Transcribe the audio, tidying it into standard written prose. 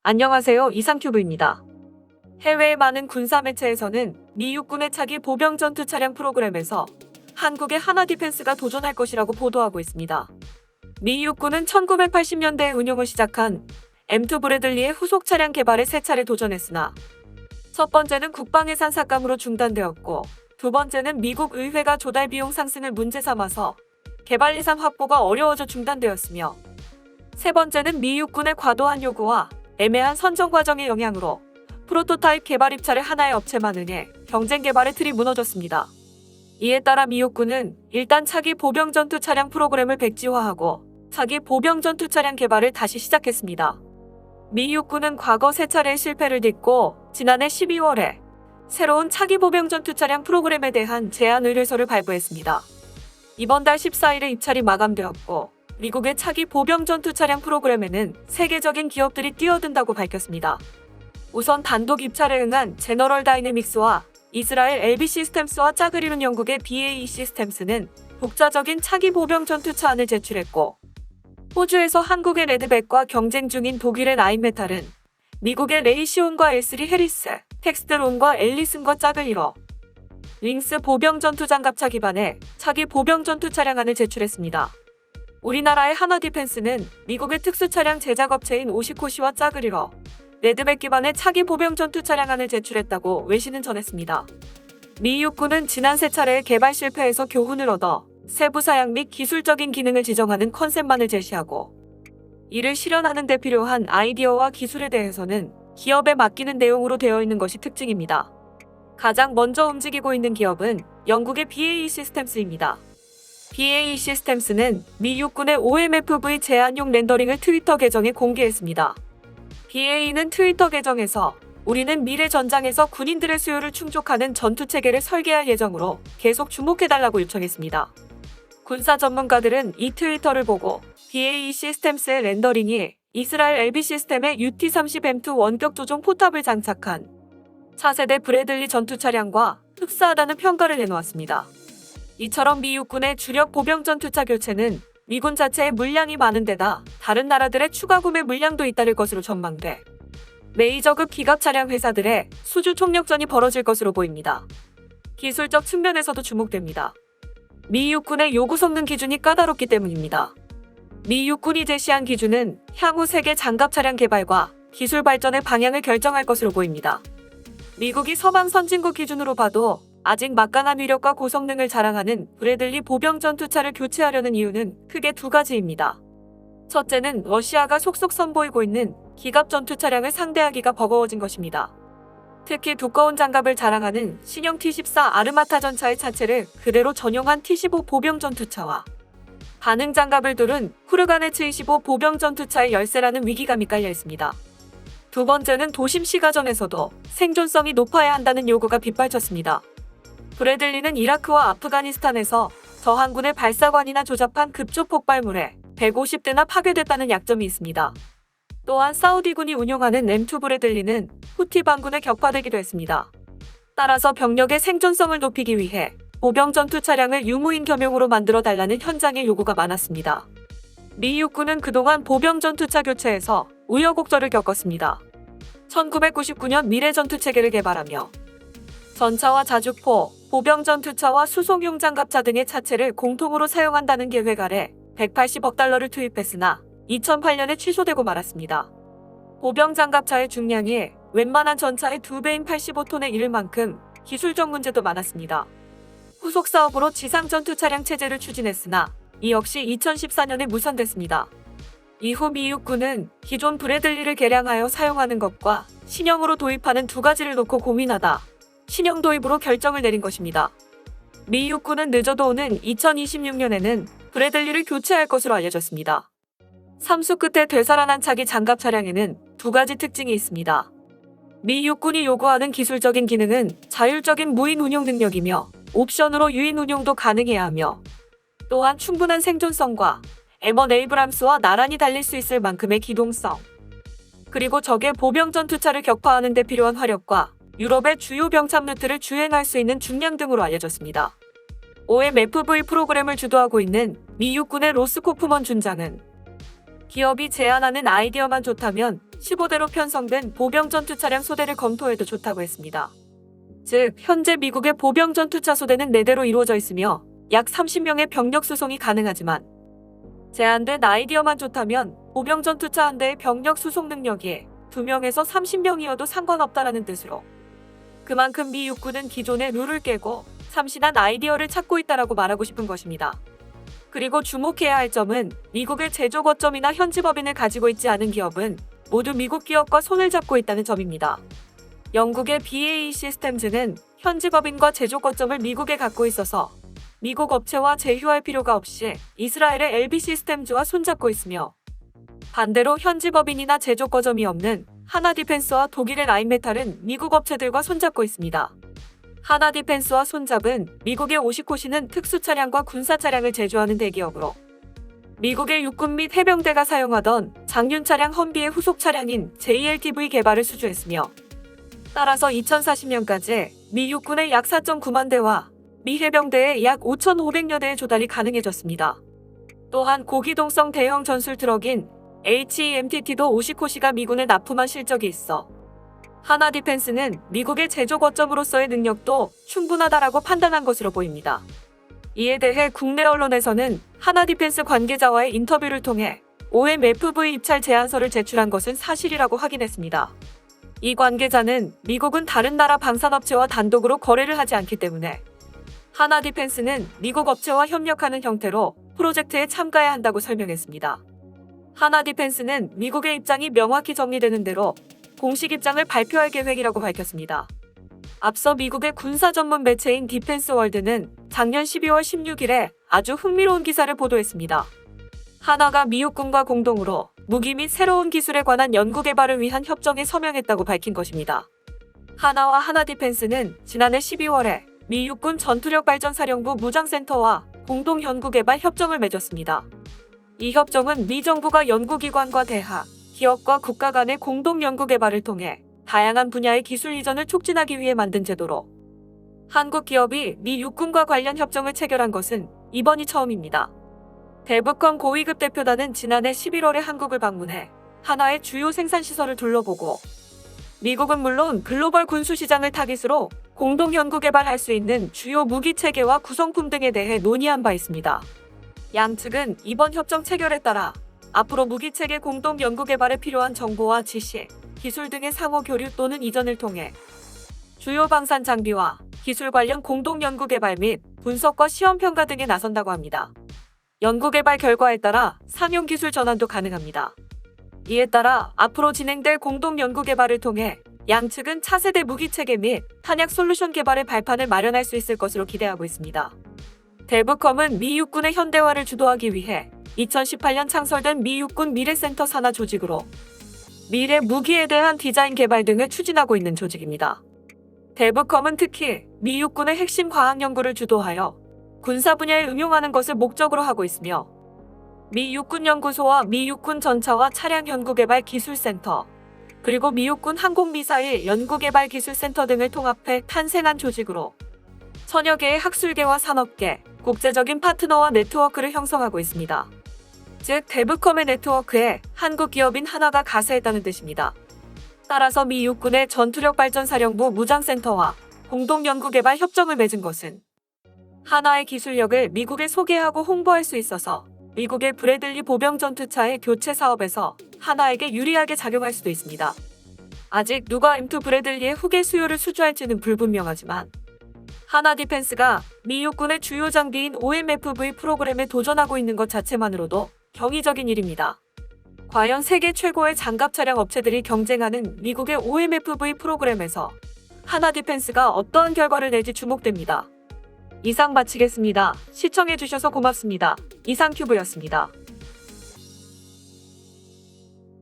안녕하세요. 이상큐브입니다. 해외의 많은 군사 매체에서는 미 육군의 차기 보병 전투 차량 프로그램에서 한국의 하나 디펜스가 도전할 것이라고 보도하고 있습니다. 미 육군은 1980년대에 운용을 시작한 M2 브래들리의 후속 차량 개발에 세 차례 도전했으나 첫 번째는 국방예산 삭감으로 중단되었고, 두 번째는 미국 의회가 조달 비용 상승을 문제 삼아서 개발 예산 확보가 어려워져 중단되었으며, 세 번째는 미 육군의 과도한 요구와 애매한 선정 과정의 영향으로 프로토타입 개발 입찰을 하나의 업체만 응해 경쟁 개발의 틀이 무너졌습니다. 이에 따라 미 육군은 일단 차기 보병 전투 차량 프로그램을 백지화하고 차기 보병 전투 차량 개발을 다시 시작했습니다. 미 육군은 과거 세 차례의 실패를 딛고 지난해 12월에 새로운 차기 보병 전투 차량 프로그램에 대한 제안 의뢰서를 발부했습니다. 이번 달 14일에 입찰이 마감되었고, 미국의 차기 보병 전투 차량 프로그램에는 세계적인 기업들이 뛰어든다고 밝혔습니다. 우선 단독 입찰에 응한 제너럴 다이내믹스와 이스라엘 LB 시스템스와 짝을 이룬 영국의 BAE 시스템스는 독자적인 차기 보병 전투차 안을 제출했고, 호주에서 한국의 레드백과 경쟁 중인 독일의 라인메탈은 미국의 레이시온과 L3 해리스, 텍스트론과 앨리슨과 짝을 이뤄 윙스 보병 전투 장갑차 기반의 차기 보병 전투 차량안을 제출했습니다. 우리나라의 하나 디펜스는 미국의 특수차량 제작업체인 오시코시와 짝을 이뤄 레드백 기반의 차기 보병 전투 차량안을 제출했다고 외신은 전했습니다. 미 육군은 지난 세 차례의 개발 실패에서 교훈을 얻어 세부 사양 및 기술적인 기능을 지정하는 컨셉만을 제시하고, 이를 실현하는 데 필요한 아이디어와 기술에 대해서는 기업에 맡기는 내용으로 되어 있는 것이 특징입니다. 가장 먼저 움직이고 있는 기업은 영국의 BAE 시스템스입니다. BAE 시스템스는 미 육군의 OMFV 제안용 렌더링을 트위터 계정에 공개했습니다. BAE는 트위터 계정에서 우리는 미래 전장에서 군인들의 수요를 충족하는 전투 체계를 설계할 예정으로 계속 주목해달라고 요청했습니다. 군사 전문가들은 이 트위터를 보고 BAE 시스템스의 렌더링이 이스라엘 LB 시스템의 UT-30M2 원격 조종 포탑을 장착한 차세대 브래들리 전투 차량과 흡사하다는 평가를 내놓았습니다. 이처럼 미 육군의 주력 보병 전투차 교체는 미군 자체의 물량이 많은 데다 다른 나라들의 추가 구매 물량도 잇따를 것으로 전망돼 메이저급 기갑 차량 회사들의 수주 총력전이 벌어질 것으로 보입니다. 기술적 측면에서도 주목됩니다. 미 육군의 요구 성능 기준이 까다롭기 때문입니다. 미 육군이 제시한 기준은 향후 세계 장갑 차량 개발과 기술 발전의 방향을 결정할 것으로 보입니다. 미국이 서방 선진국 기준으로 봐도 아직 막강한 위력과 고성능을 자랑하는 브래들리 보병 전투차를 교체하려는 이유는 크게 두 가지입니다. 첫째는 러시아가 속속 선보이고 있는 기갑 전투 차량을 상대하기가 버거워진 것입니다. 특히 두꺼운 장갑을 자랑하는 신형 T-14 아르마타 전차의 차체를 그대로 전용한 T-15 보병 전투차와 반응 장갑을 두른 후르가네츠 25 보병 전투차의 열세라는 위기감이 깔려 있습니다. 두 번째는 도심 시가전에서도 생존성이 높아야 한다는 요구가 빗발쳤습니다. 브래들리는 이라크와 아프가니스탄에서 저항군의 발사관이나 조잡한 급조 폭발물에 150대나 파괴됐다는 약점이 있습니다. 또한 사우디군이 운용하는 M2 브래들리는 후티 반군에 격파되기도 했습니다. 따라서 병력의 생존성을 높이기 위해 보병 전투 차량을 유무인 겸용으로 만들어 달라는 현장의 요구가 많았습니다. 미 육군은 그동안 보병 전투차 교체에서 우여곡절을 겪었습니다. 1999년 미래 전투 체계를 개발하며 전차와 자주포, 보병 전투차와 수송용 장갑차 등의 차체를 공통으로 사용한다는 계획 아래 180억 달러를 투입했으나 2008년에 취소되고 말았습니다. 보병 장갑차의 중량이 웬만한 전차의 2배인 85톤에 이를 만큼 기술적 문제도 많았습니다. 후속 사업으로 지상 전투 차량 체제를 추진했으나 이 역시 2014년에 무산됐습니다. 이후 미 육군은 기존 브래들리를 개량하여 사용하는 것과 신형으로 도입하는 두 가지를 놓고 고민하다 신형 도입으로 결정을 내린 것입니다. 미 육군은 늦어도 오는 2026년에는 브래들리를 교체할 것으로 알려졌습니다. 삼수 끝에 되살아난 차기 장갑 차량에는 두 가지 특징이 있습니다. 미 육군이 요구하는 기술적인 기능은 자율적인 무인 운용 능력이며 옵션으로 유인 운용도 가능해야 하며, 또한 충분한 생존성과 M1 에이브람스와 나란히 달릴 수 있을 만큼의 기동성, 그리고 적의 보병 전투차를 격파하는 데 필요한 화력과 유럽의 주요 병참 루트를 주행할 수 있는 중량 등으로 알려졌습니다. OMFV 프로그램을 주도하고 있는 미 육군의 로스 코프먼 준장은 기업이 제안하는 아이디어만 좋다면 15대로 편성된 보병 전투 차량 소대를 검토해도 좋다고 했습니다. 즉, 현재 미국의 보병 전투차 소대는 4대로 이루어져 있으며 약 30명의 병력 수송이 가능하지만 제안된 아이디어만 좋다면 보병 전투차 한 대의 병력 수송 능력이 2명에서 30명이어도 상관없다라는 뜻으로 그만큼 미 육군은 기존의 룰을 깨고 참신한 아이디어를 찾고 있다라고 말하고 싶은 것입니다. 그리고 주목해야 할 점은 미국의 제조 거점이나 현지 법인을 가지고 있지 않은 기업은 모두 미국 기업과 손을 잡고 있다는 점입니다. 영국의 BAE 시스템즈는 현지 법인과 제조 거점을 미국에 갖고 있어서 미국 업체와 제휴할 필요가 없이 이스라엘의 LB 시스템즈와 손잡고 있으며 반대로 현지 법인이나 제조 거점이 없는 하나 디펜스와 독일의 라인메탈은 미국 업체들과 손잡고 있습니다. 하나 디펜스와 손잡은 미국의 오시코시는 특수 차량과 군사 차량을 제조하는 대기업으로 미국의 육군 및 해병대가 사용하던 장륜 차량 험비의 후속 차량인 JLTV 개발을 수주했으며 따라서 2040년까지 미 육군의 약 4.9만 대와 미 해병대의 약 5,500여 대의 조달이 가능해졌습니다. 또한 고기동성 대형 전술 트럭인 HEMTT도 오시코시가 미군에 납품한 실적이 있어 하나 디펜스는 미국의 제조 거점으로서의 능력도 충분하다라고 판단한 것으로 보입니다. 이에 대해 국내 언론에서는 하나 디펜스 관계자와의 인터뷰를 통해 OMFV 입찰 제안서를 제출한 것은 사실이라고 확인했습니다. 이 관계자는 미국은 다른 나라 방산업체와 단독으로 거래를 하지 않기 때문에 하나 디펜스는 미국 업체와 협력하는 형태로 프로젝트에 참가해야 한다고 설명했습니다. 하나 디펜스는 미국의 입장이 명확히 정리되는 대로 공식 입장을 발표할 계획이라고 밝혔습니다. 앞서 미국의 군사 전문 매체인 디펜스 월드는 작년 12월 16일에 아주 흥미로운 기사를 보도했습니다. 하나가 미 육군과 공동으로 무기 및 새로운 기술에 관한 연구 개발을 위한 협정에 서명했다고 밝힌 것입니다. 하나와 하나 디펜스는 지난해 12월에 미 육군 전투력 발전 사령부 무장센터와 공동 연구 개발 협정을 맺었습니다. 이 협정은 미 정부가 연구기관과 대학, 기업과 국가 간의 공동 연구 개발을 통해 다양한 분야의 기술 이전을 촉진하기 위해 만든 제도로 한국 기업이 미 육군과 관련 협정을 체결한 것은 이번이 처음입니다. 대북컴 고위급 대표단은 지난해 11월에 한국을 방문해 하나의 주요 생산시설을 둘러보고 미국은 물론 글로벌 군수시장을 타깃으로 공동 연구 개발할 수 있는 주요 무기 체계와 구성품 등에 대해 논의한 바 있습니다. 양측은 이번 협정 체결에 따라 앞으로 무기체계 공동 연구 개발에 필요한 정보와 지시, 기술 등의 상호 교류 또는 이전을 통해 주요 방산 장비와 기술 관련 공동 연구 개발 및 분석과 시험 평가 등에 나선다고 합니다. 연구 개발 결과에 따라 상용 기술 전환도 가능합니다. 이에 따라 앞으로 진행될 공동 연구 개발을 통해 양측은 차세대 무기체계 및 탄약 솔루션 개발의 발판을 마련할 수 있을 것으로 기대하고 있습니다. 대북컴은 미 육군의 현대화를 주도하기 위해 2018년 창설된 미 육군 미래센터 산하 조직으로 미래 무기에 대한 디자인 개발 등을 추진하고 있는 조직입니다. 대북컴은 특히 미 육군의 핵심 과학 연구를 주도하여 군사 분야에 응용하는 것을 목적으로 하고 있으며 미 육군 연구소와 미 육군 전차와 차량 연구 개발 기술센터 그리고 미 육군 항공미사일 연구 개발 기술센터 등을 통합해 탄생한 조직으로 천여 개의 학술계와 산업계, 국제적인 파트너와 네트워크를 형성하고 있습니다. 즉, 대북컴의 네트워크에 한국 기업인 하나가 가세했다는 뜻입니다. 따라서 미 육군의 전투력 발전 사령부 무장센터와 공동 연구 개발 협정을 맺은 것은 하나의 기술력을 미국에 소개하고 홍보할 수 있어서 미국의 브래들리 보병 전투차의 교체 사업에서 하나에게 유리하게 작용할 수도 있습니다. 아직 누가 M2 브래들리의 후계 수요를 수주할지는 불분명하지만 하나 디펜스가 미 육군의 주요 장비인 OMFV 프로그램에 도전하고 있는 것 자체만으로도 경이적인 일입니다. 과연 세계 최고의 장갑 차량 업체들이 경쟁하는 미국의 OMFV 프로그램에서 하나 디펜스가 어떠한 결과를 낼지 주목됩니다. 이상 마치겠습니다. 시청해주셔서 고맙습니다. 이상큐브였습니다.